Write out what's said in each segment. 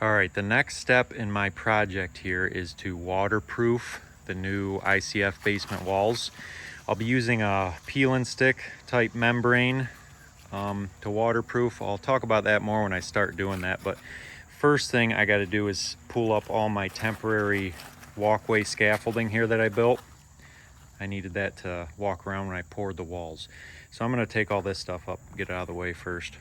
All right, the next step in my project here is to waterproof the new ICF basement walls. I'll be using a peel and stick type membrane to waterproof. I'll talk about that more when I start doing that, but first thing I got to do is pull up all my temporary walkway scaffolding here that I built. I needed that to walk around when I poured the walls. So I'm going to take all this stuff up and get it out of the way first.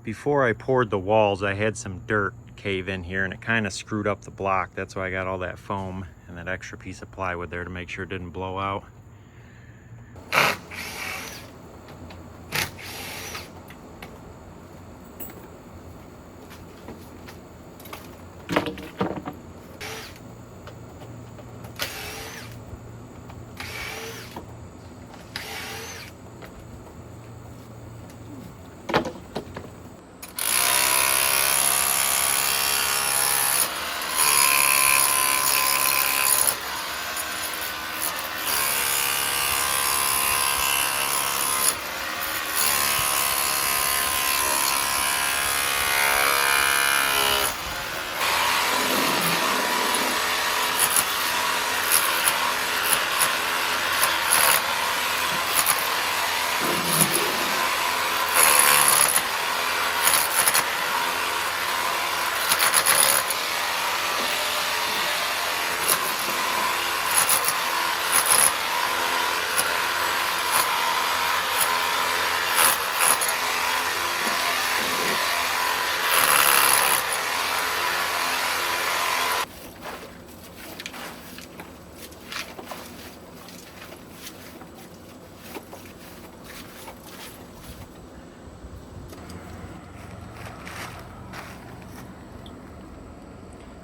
Before I poured the walls, I had some dirt cave in here and it kind of screwed up the block. That's why I got all that foam and that extra piece of plywood there to make sure it didn't blow out.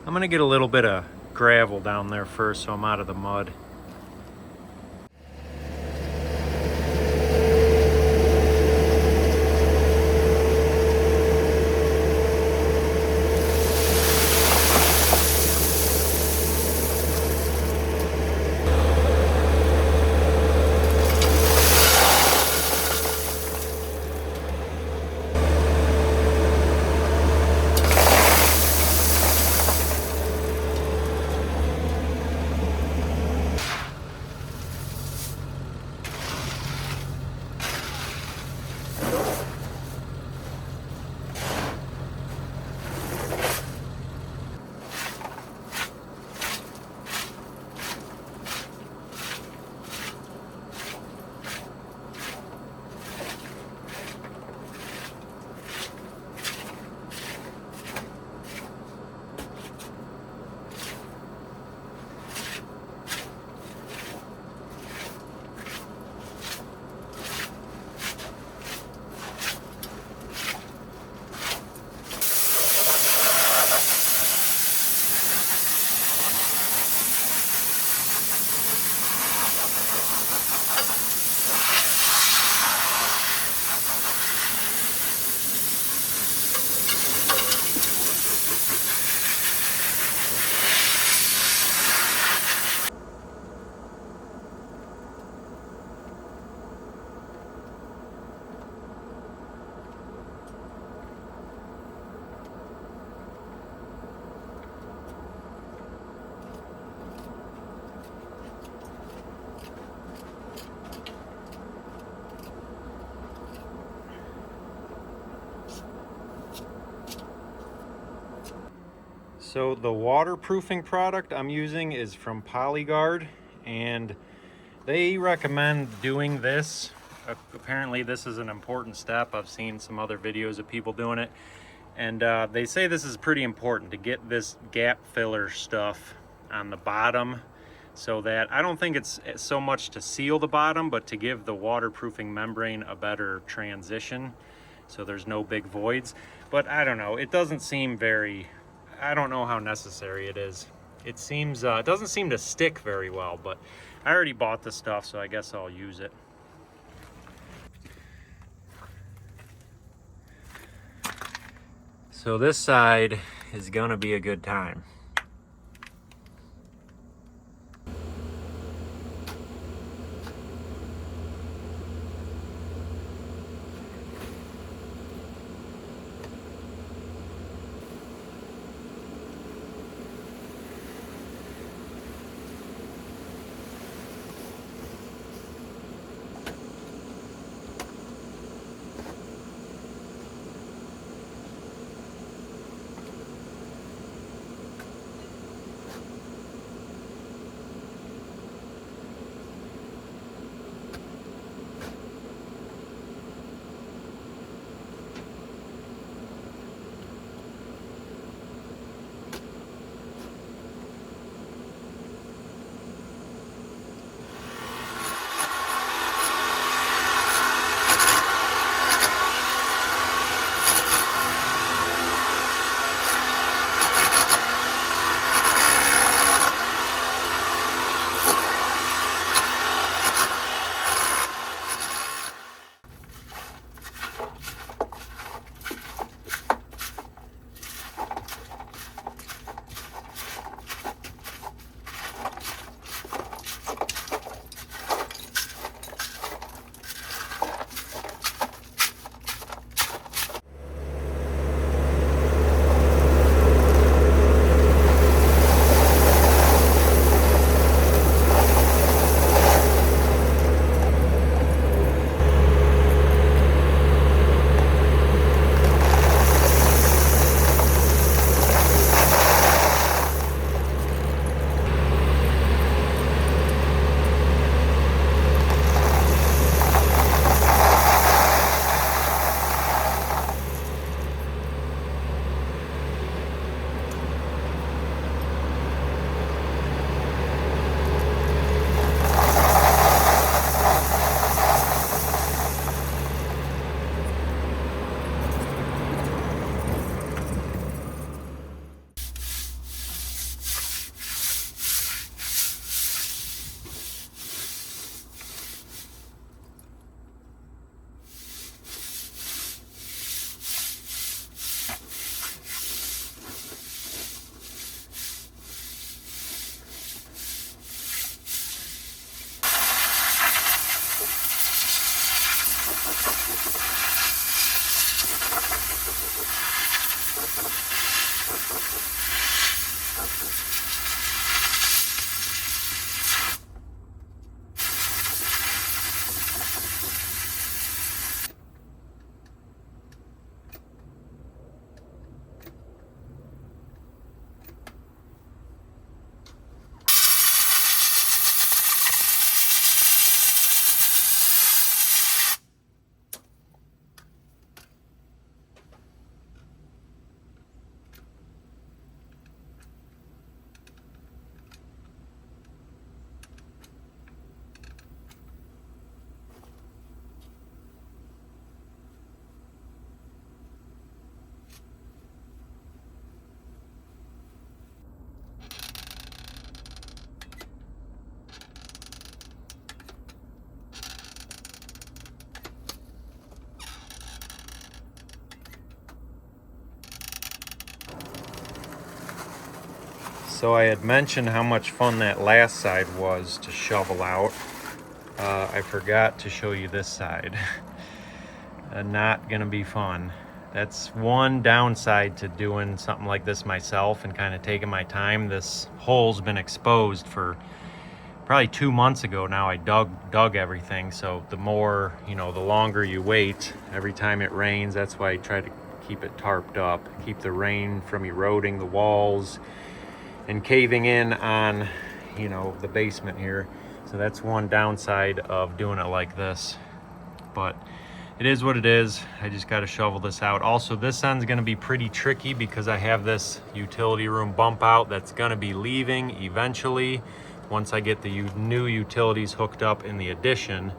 I'm gonna get a little bit of gravel down there first so I'm out of the mud. So the waterproofing product I'm using is from Polyguard, and they recommend doing this. Apparently this is an important step. I've seen some other videos of people doing it, and they say this is pretty important to get this gap filler stuff on the bottom, so that I don't think it's so much to seal the bottom, but to give the waterproofing membrane a better transition so there's no big voids. But I don't know, it doesn't seem very, I don't know how necessary it is. It seems, it doesn't seem to stick very well, but I already bought the stuff, so I guess I'll use it. So this side is gonna be a good time. So I had mentioned how much fun that last side was to shovel out. I forgot to show you this side. Not gonna be fun. That's one downside to doing something like this myself and kind of taking my time. This hole's been exposed for probably 2 months ago now. I dug everything, so the more, the longer you wait, every time it rains. That's why I try to keep it tarped up, keep the rain from eroding the walls and caving in on, the basement here. So that's one downside of doing it like this, but it is what it is. I just got to shovel this out. Also, this end's going to be pretty tricky because I have this utility room bump out that's going to be leaving eventually once I get the new utilities hooked up in the addition.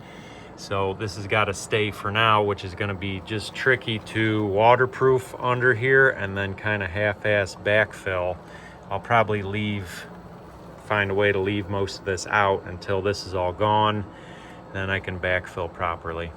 So this has got to stay for now, which is going to be just tricky to waterproof under here and then kind of half-ass backfill. I'll probably find a way to leave most of this out until this is all gone. Then I can backfill properly.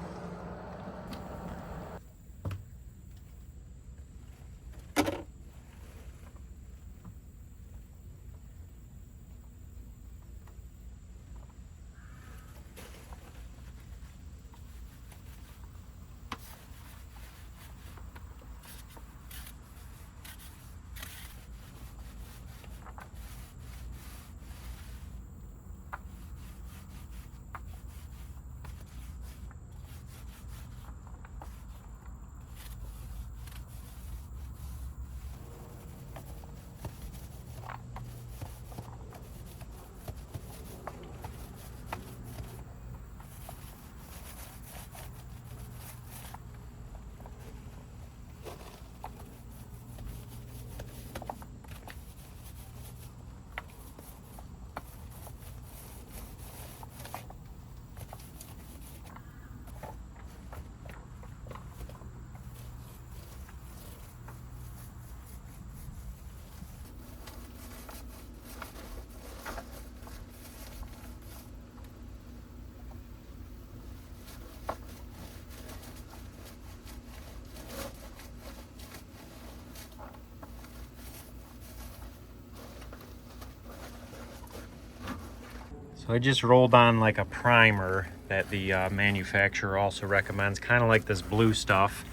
So I just rolled on like a primer that the manufacturer also recommends, kind of like this blue stuff.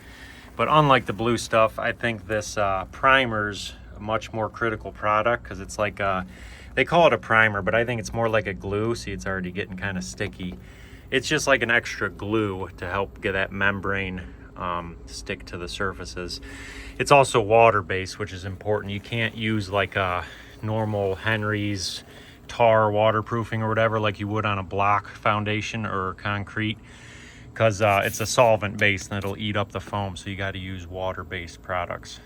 But unlike the blue stuff, I think this primer's a much more critical product because it's like they call it a primer, but I think it's more like a glue. See, it's already getting kind of sticky. It's just like an extra glue to help get that membrane stick to the surfaces. It's also water-based, which is important. You can't use like a normal Henry's tar waterproofing or whatever like you would on a block foundation or concrete, because it's a solvent base and it'll eat up the foam. So you got to use water-based products.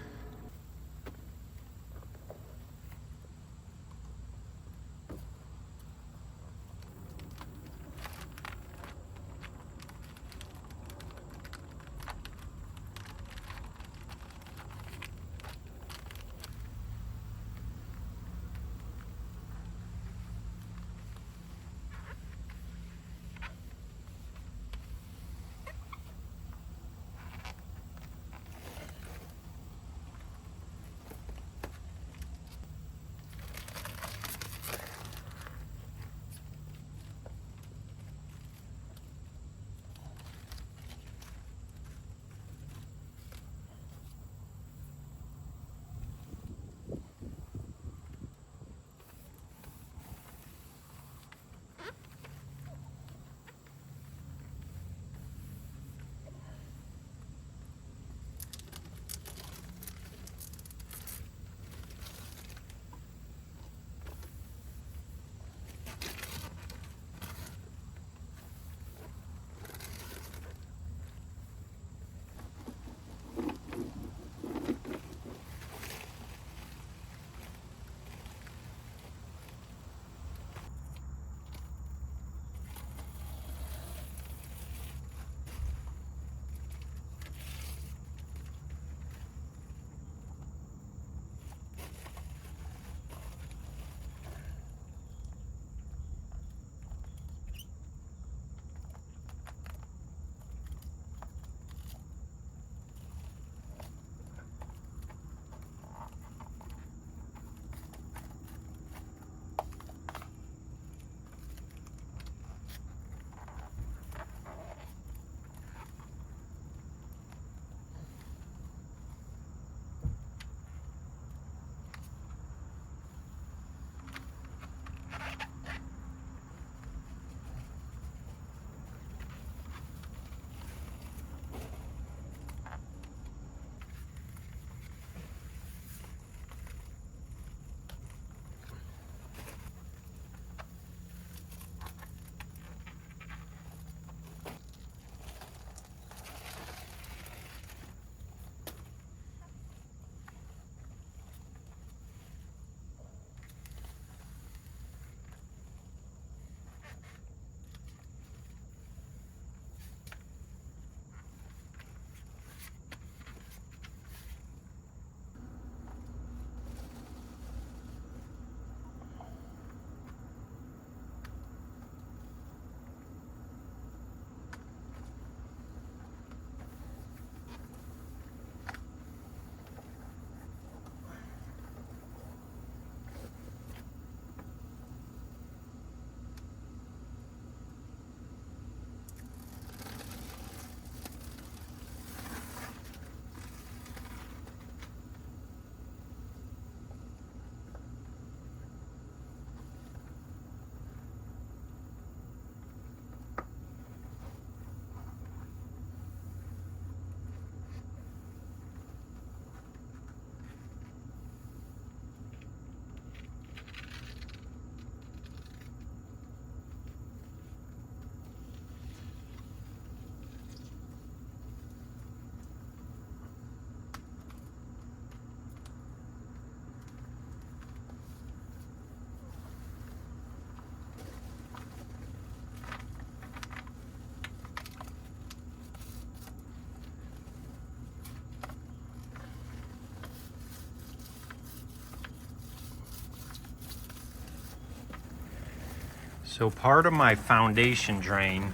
So part of my foundation drain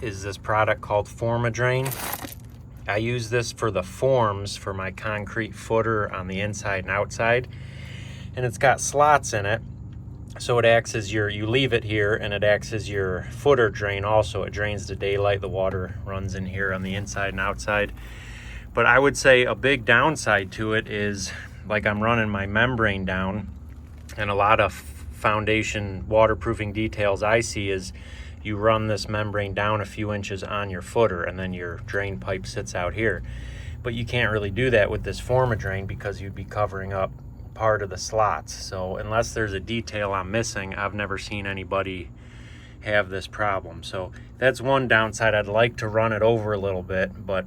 is this product called Drain. I use this for the forms for my concrete footer on the inside and outside. And it's got slots in it. So it acts as you leave it here, and it acts as your footer drain also. It drains the daylight, the water runs in here on the inside and outside. But I would say a big downside to it is, like, I'm running my membrane down, and a lot of foundation waterproofing details I see is you run this membrane down a few inches on your footer, and then your drain pipe sits out here. But you can't really do that with this drain because you'd be covering up part of the slots. So unless there's a detail I'm missing, I've never seen anybody have this problem. So that's one downside. I'd like to run it over a little bit, but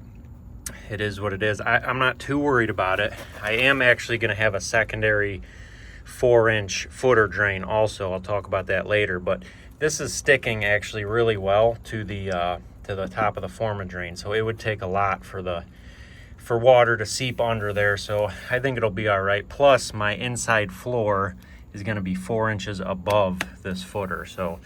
it is what it is. I'm not too worried about it. I am actually going to have a secondary 4-inch footer drain also. I'll talk about that later, but this is sticking actually really well to the top of the drain. So it would take a lot for water to seep under there. So I think it'll be all right. Plus my inside floor is going to be 4 inches above this footer. So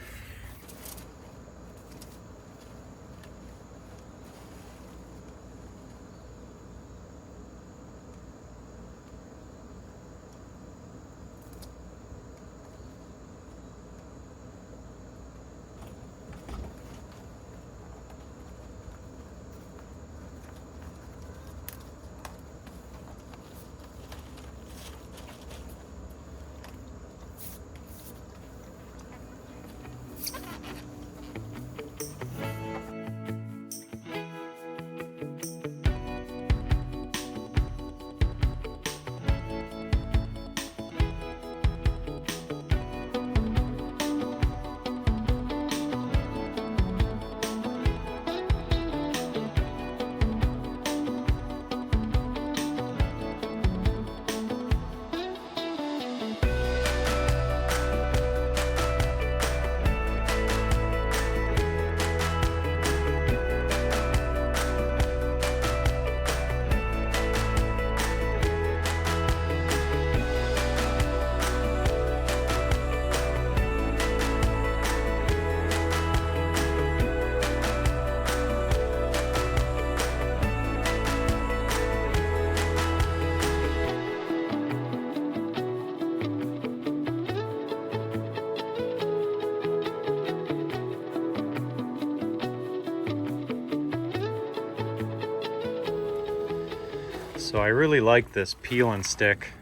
So I really like this peel and stick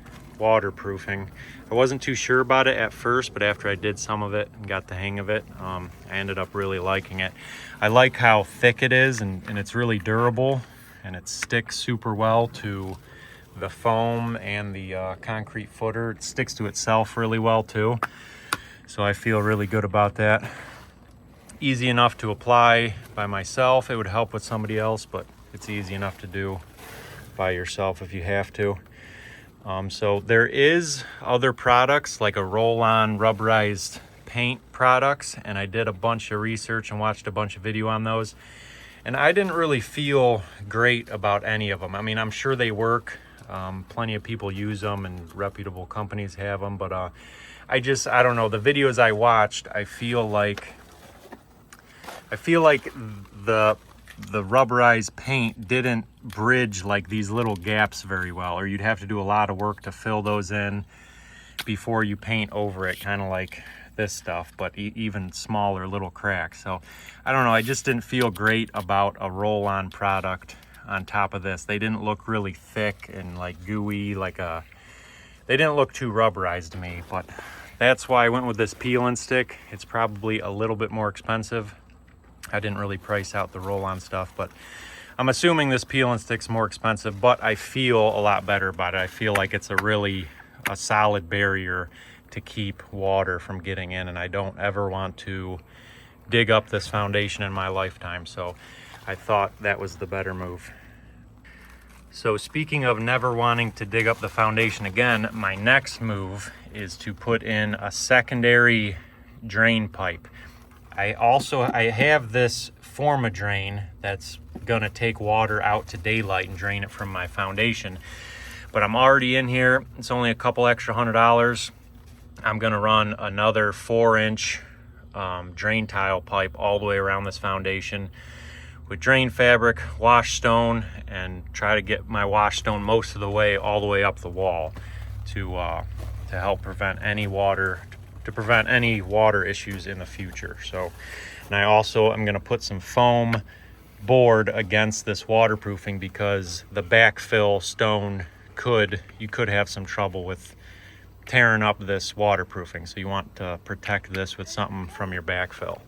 waterproofing. I wasn't too sure about it at first, but after I did some of it and got the hang of it, I ended up really liking it. I like how thick it is, and it's really durable, and it sticks super well to the foam and the concrete footer. It sticks to itself really well too. So I feel really good about that. Easy enough to apply by myself. It would help with somebody else, but it's easy enough to do by yourself if you have to. So there is other products like a roll-on rubberized paint products, and I did a bunch of research and watched a bunch of video on those, and I didn't really feel great about any of them. I mean, I'm sure they work. Plenty of people use them and reputable companies have them, but I don't know, the videos I watched, I feel like the rubberized paint didn't bridge like these little gaps very well, or you'd have to do a lot of work to fill those in before you paint over it, kind of like this stuff, but even smaller little cracks. So I don't know, I just didn't feel great about a roll-on product on top of this. They didn't look really thick and like gooey, they didn't look too rubberized to me, but that's why I went with this peel and stick. It's probably a little bit more expensive. I didn't really price out the roll-on stuff, but I'm assuming this peel and stick's more expensive, but I feel a lot better about it. I feel like it's a solid barrier to keep water from getting in, and I don't ever want to dig up this foundation in my lifetime. So I thought that was the better move. So speaking of never wanting to dig up the foundation again, my next move is to put in a secondary drain pipe. I have this drain that's gonna take water out to daylight and drain it from my foundation, but I'm already in here. It's only a couple extra $100. I'm gonna run another 4-inch drain tile pipe all the way around this foundation with drain fabric, wash stone, and try to get my wash stone most of the way all the way up the wall to help prevent any water issues in the future. So, and I also am going to put some foam board against this waterproofing because the backfill stone you could have some trouble with tearing up this waterproofing. So you want to protect this with something from your backfill.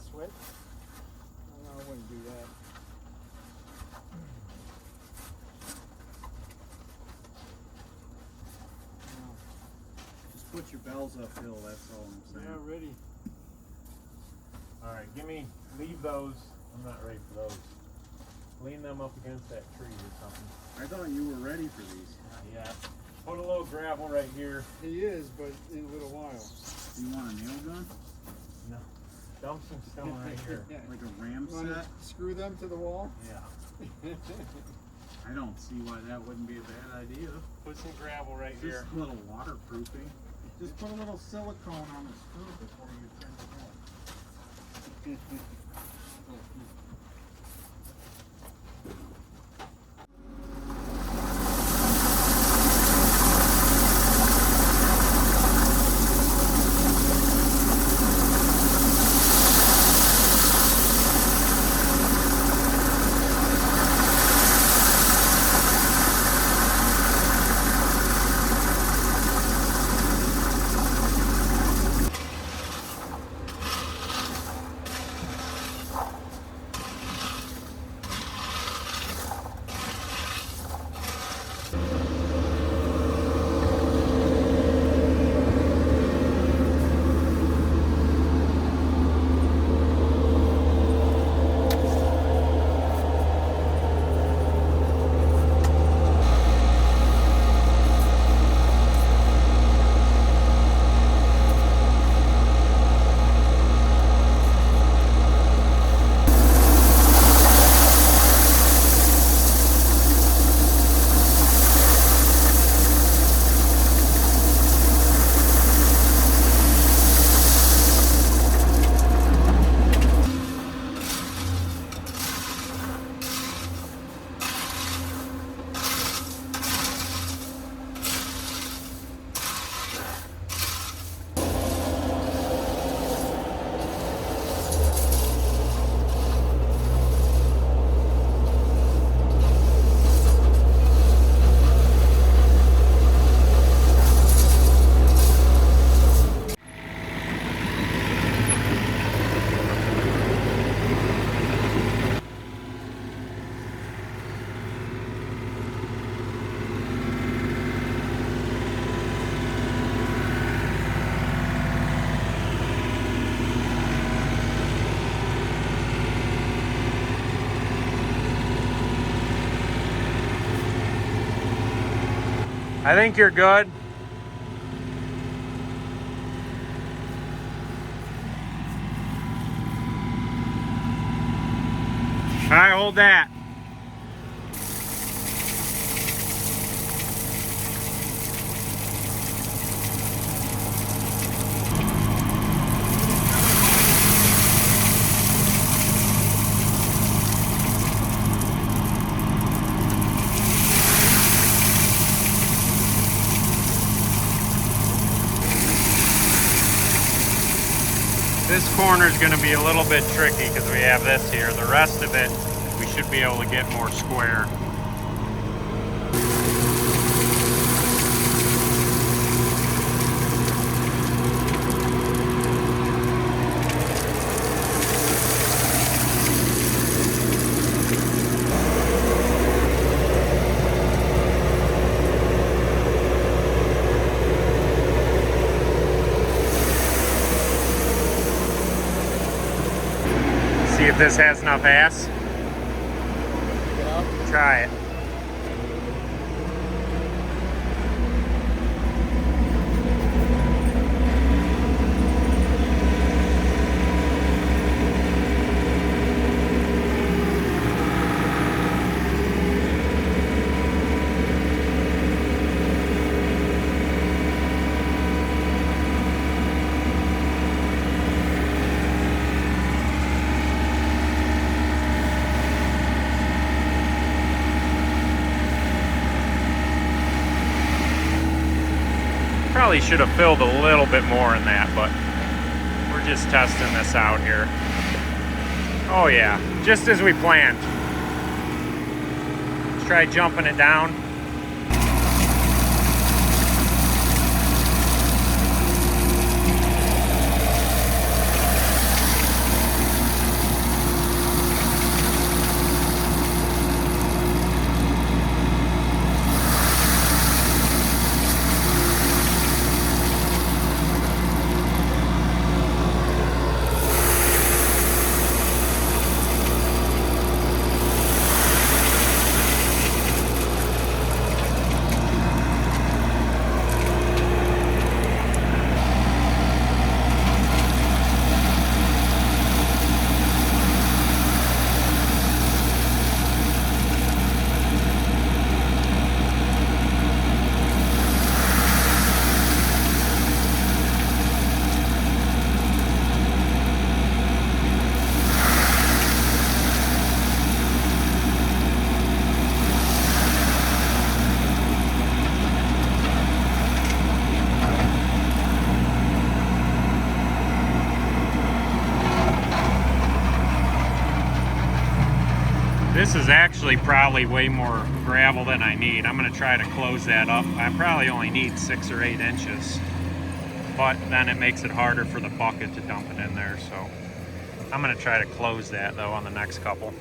Sweat? No, I wouldn't do that. No. Just put your bells uphill, that's all I'm saying. Yeah, ready. All right, leave those. I'm not ready for those. Lean them up against that tree or something. I thought you were ready for these. Not yet. Put a little gravel right here. He is, but in a little while. You want a nail gun? No. Dump some stone right here. Yeah. Like a ram You wanna set? screw them to the wall? Yeah. I don't see why that wouldn't be a bad idea. Put some gravel right Just here. a little waterproofing. Just put a little silicone on the screw before you turn it on. I think you're good. All right, hold that. This corner is going to be a little bit tricky because we have this here. The rest of it, we should be able to get more square. See if this has enough ass. Pick it up. Try it. Probably should have filled a little bit more in that, but we're just testing this out here. Oh yeah, just as we planned. Let's try jumping it down. This is actually probably way more gravel than I need. I'm going to try to close that up. I probably only need 6 or 8 inches, but then it makes it harder for the bucket to dump it in there. So I'm going to try to close that though on the next couple.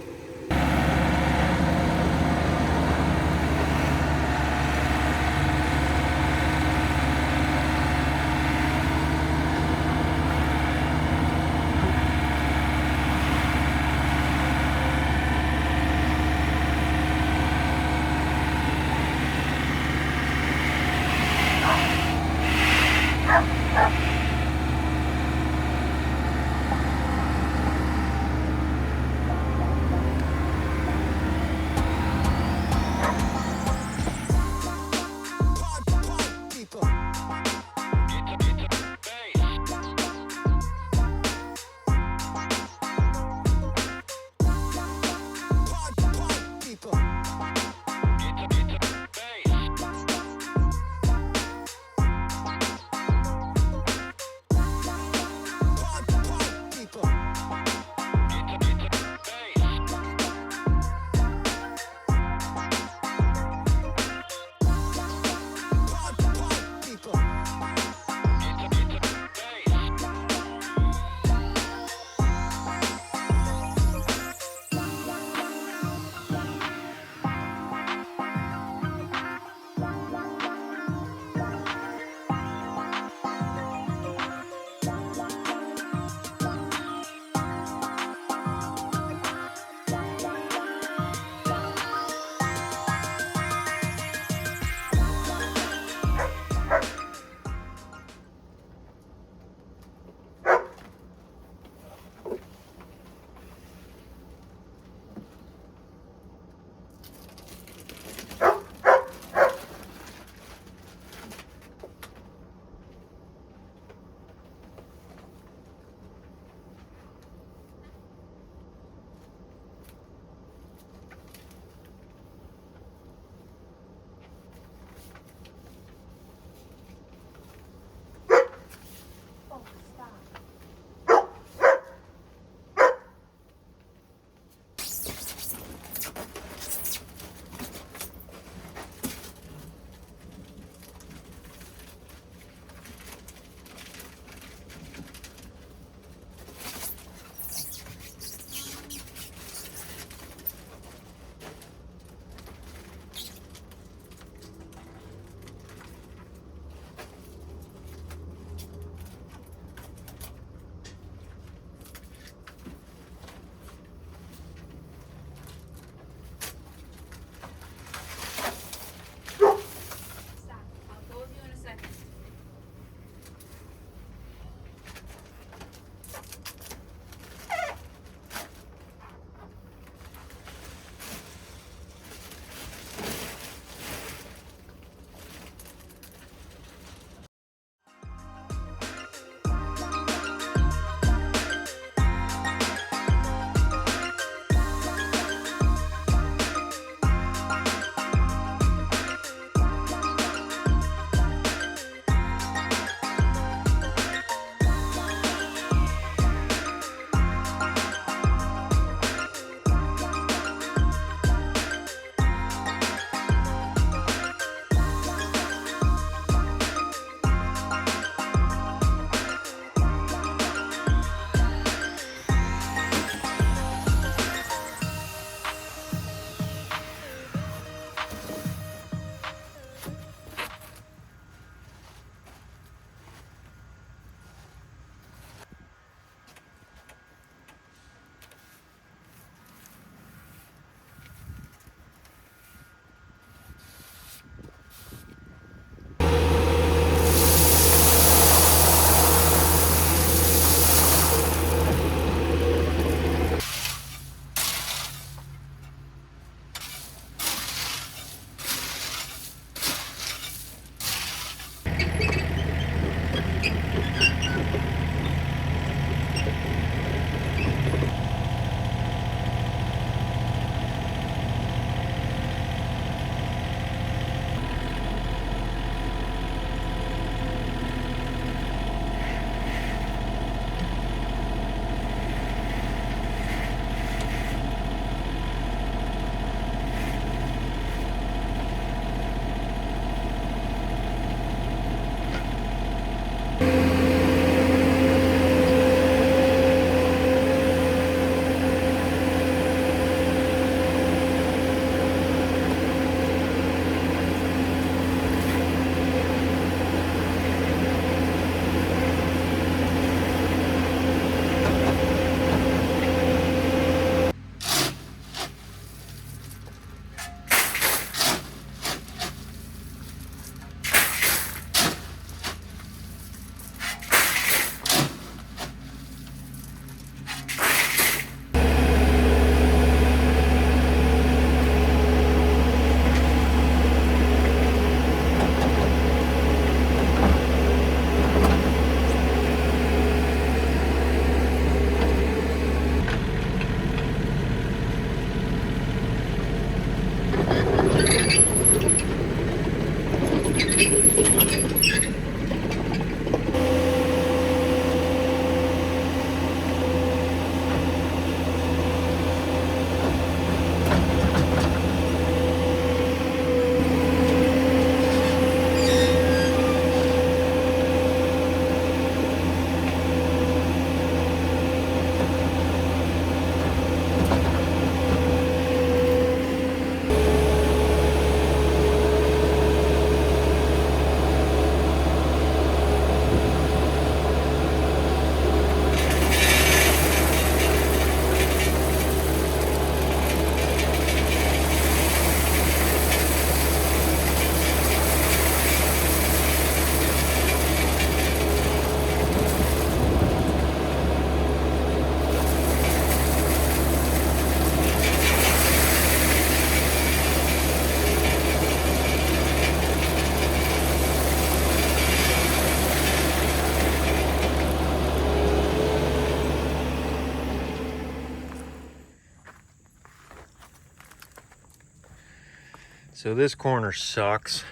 So this corner sucks.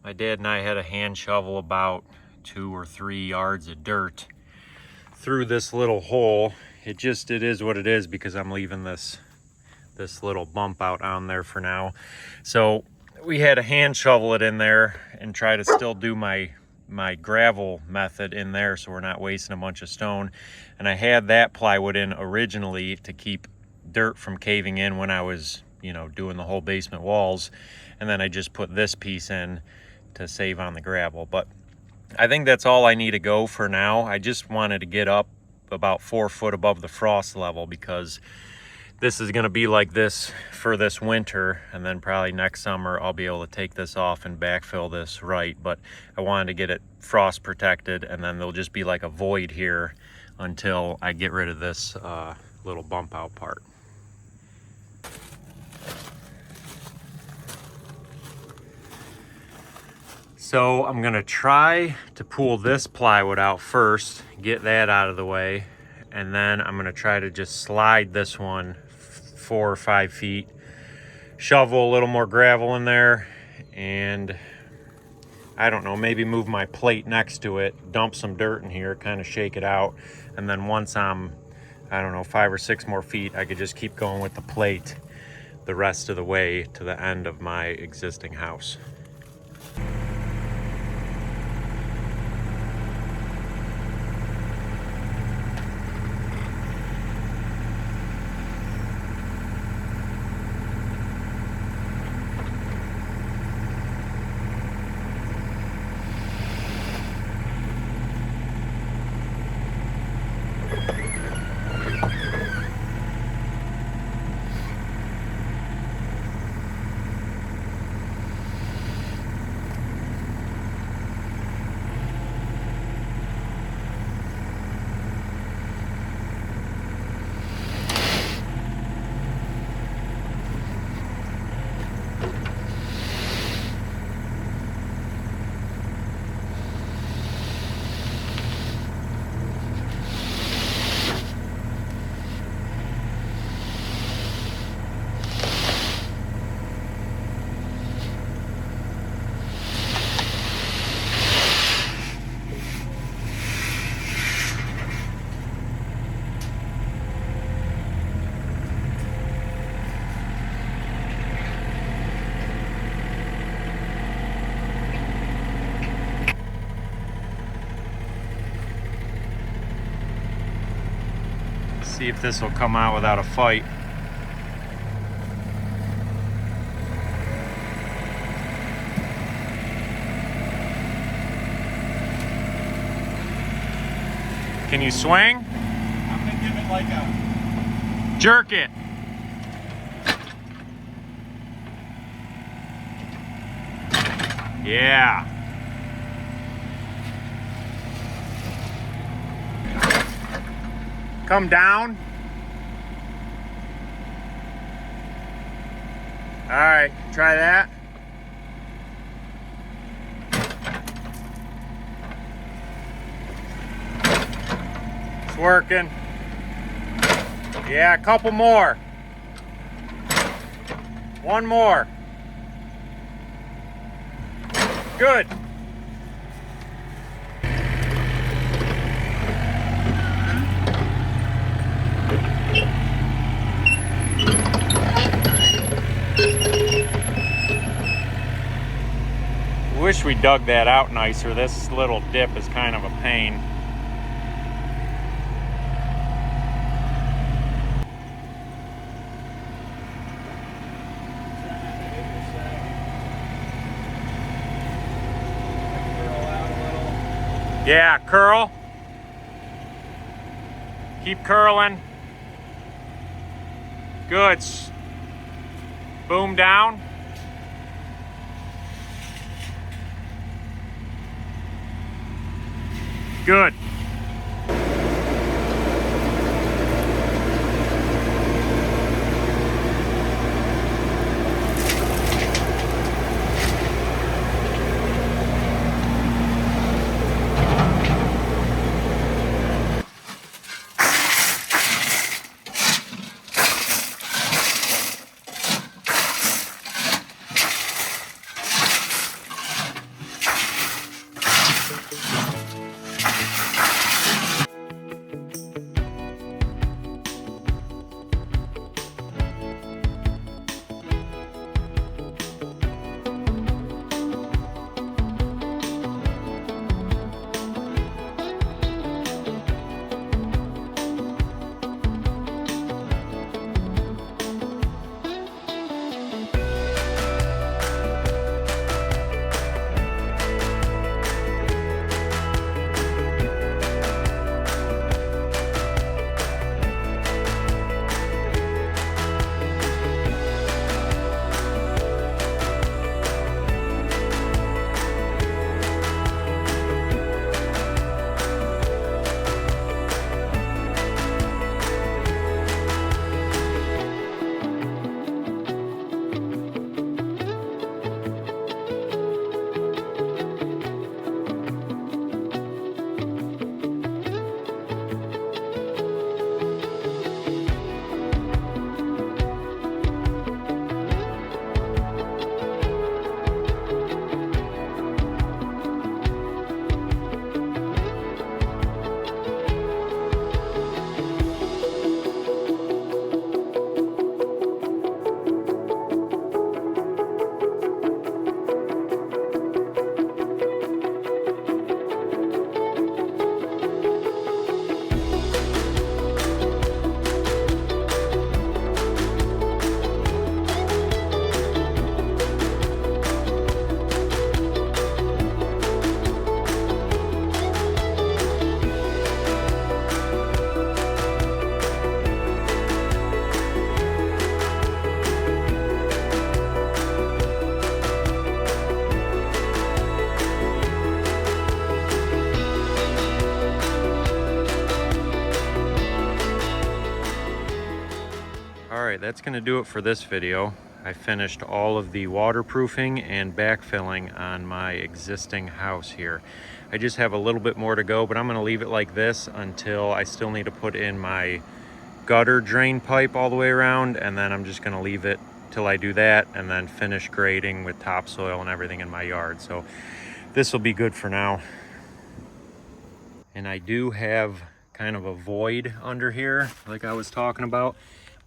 My dad and I had a hand shovel about 2 or 3 yards of dirt through this little hole. It is what it is because I'm leaving this little bump out on there for now. So we had to hand shovel it in there and try to still do my gravel method in there so we're not wasting a bunch of stone. And I had that plywood in originally to keep dirt from caving in when I was, you know, doing the whole basement walls. And then I just put this piece in to save on the gravel. But I think that's all I need to go for now. I just wanted to get up about 4 foot above the frost level because this is going to be like this for this winter, and then probably next summer I'll be able to take this off and backfill this right. But I wanted to get it frost protected, and then there'll just be like a void here until I get rid of this little bump out part. So I'm gonna try to pull this plywood out first, get that out of the way, and then I'm gonna try to just slide this one 4 or 5 feet, shovel a little more gravel in there, and I don't know, maybe move my plate next to it, dump some dirt in here, kind of shake it out, and then once I'm, I don't know, 5 or 6 more feet, I could just keep going with the plate the rest of the way to the end of my existing house. See if this will come out without a fight. Can you swing? I'm gonna give it like a Jerk it. Yeah. Come down. All right, try that. It's working. Yeah, a couple more. One more. Good. Wish we dug that out nicer. This little dip is kind of a pain. Yeah, curl. Keep curling. Good. Boom down. Good. All right, that's gonna do it for this video. I finished all of the waterproofing and backfilling on my existing house here. I just have a little bit more to go, but I'm gonna leave it like this until I still need to put in my gutter drain pipe all the way around, and then I'm just gonna leave it till I do that and then finish grading with topsoil and everything in my yard. So this will be good for now. And I do have kind of a void under here like I was talking about,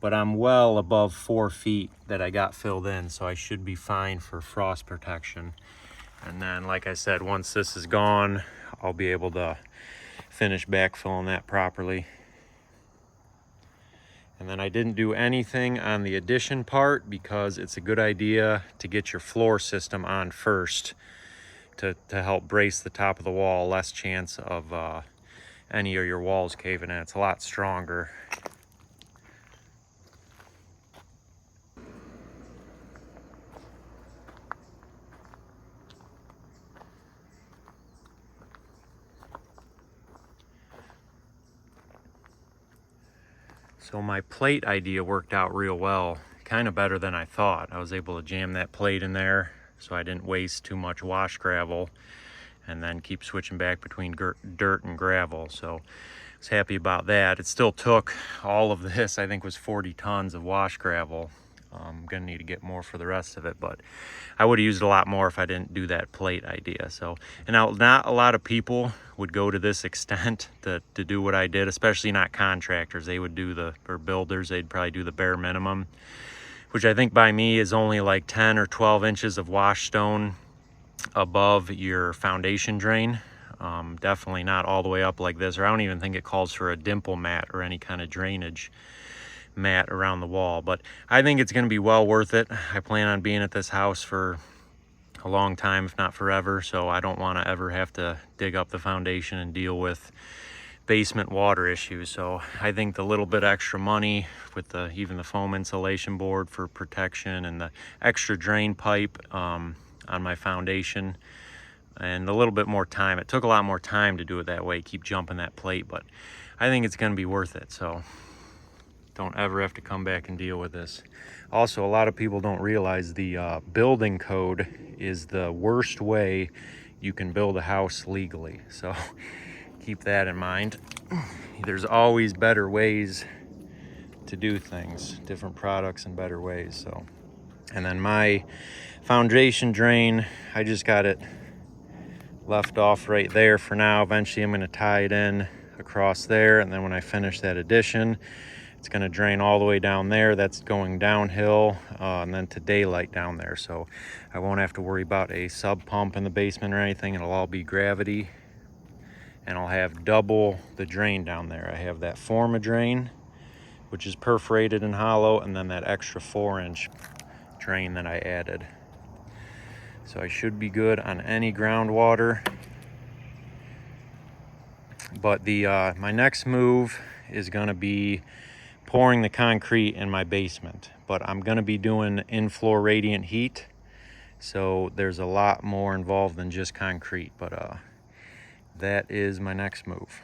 but I'm well above 4 feet that I got filled in, so I should be fine for frost protection. And then, like I said, once this is gone, I'll be able to finish backfilling that properly. And then I didn't do anything on the addition part because it's a good idea to get your floor system on first to help brace the top of the wall, less chance of any of your walls caving in. It's a lot stronger. So my plate idea worked out real well, kind of better than I thought. I was able to jam that plate in there so I didn't waste too much wash gravel and then keep switching back between dirt and gravel. So I was happy about that. It still took all of this, I think was 40 tons of wash gravel. I'm gonna need to get more for the rest of it, but I would have used a lot more if I didn't do that plate idea. So, and now not a lot of people would go to this extent to do what I did, especially not contractors. They would do or builders, they'd probably do the bare minimum, which I think by me is only like 10 or 12 inches of wash stone above your foundation drain. Definitely not all the way up like this, or I don't even think it calls for a dimple mat or any kind of drainage mat around the wall. But I think it's going to be well worth it. I plan on being at this house for a long time, if not forever, so I don't want to ever have to dig up the foundation and deal with basement water issues. So I think the little bit extra money with even the foam insulation board for protection and the extra drain pipe on my foundation and a little bit more time, it took a lot more time to do it that way, keep jumping that plate, but I think it's going to be worth it. So don't ever have to come back and deal with this. Also, a lot of people don't realize the building code is the worst way you can build a house legally. So keep that in mind. There's always better ways to do things, different products and better ways. So, and then my foundation drain, I just got it left off right there for now. Eventually I'm going to tie it in across there, and then when I finish that addition, it's going to drain all the way down there. That's going downhill and then to daylight down there. So I won't have to worry about a sub pump in the basement or anything. It'll all be gravity. And I'll have double the drain down there. I have that forma drain, which is perforated and hollow, and then that extra 4-inch drain that I added. So I should be good on any groundwater. But my next move is going to be pouring the concrete in my basement, but I'm going to be doing in-floor radiant heat, so there's a lot more involved than just concrete. But that is my next move.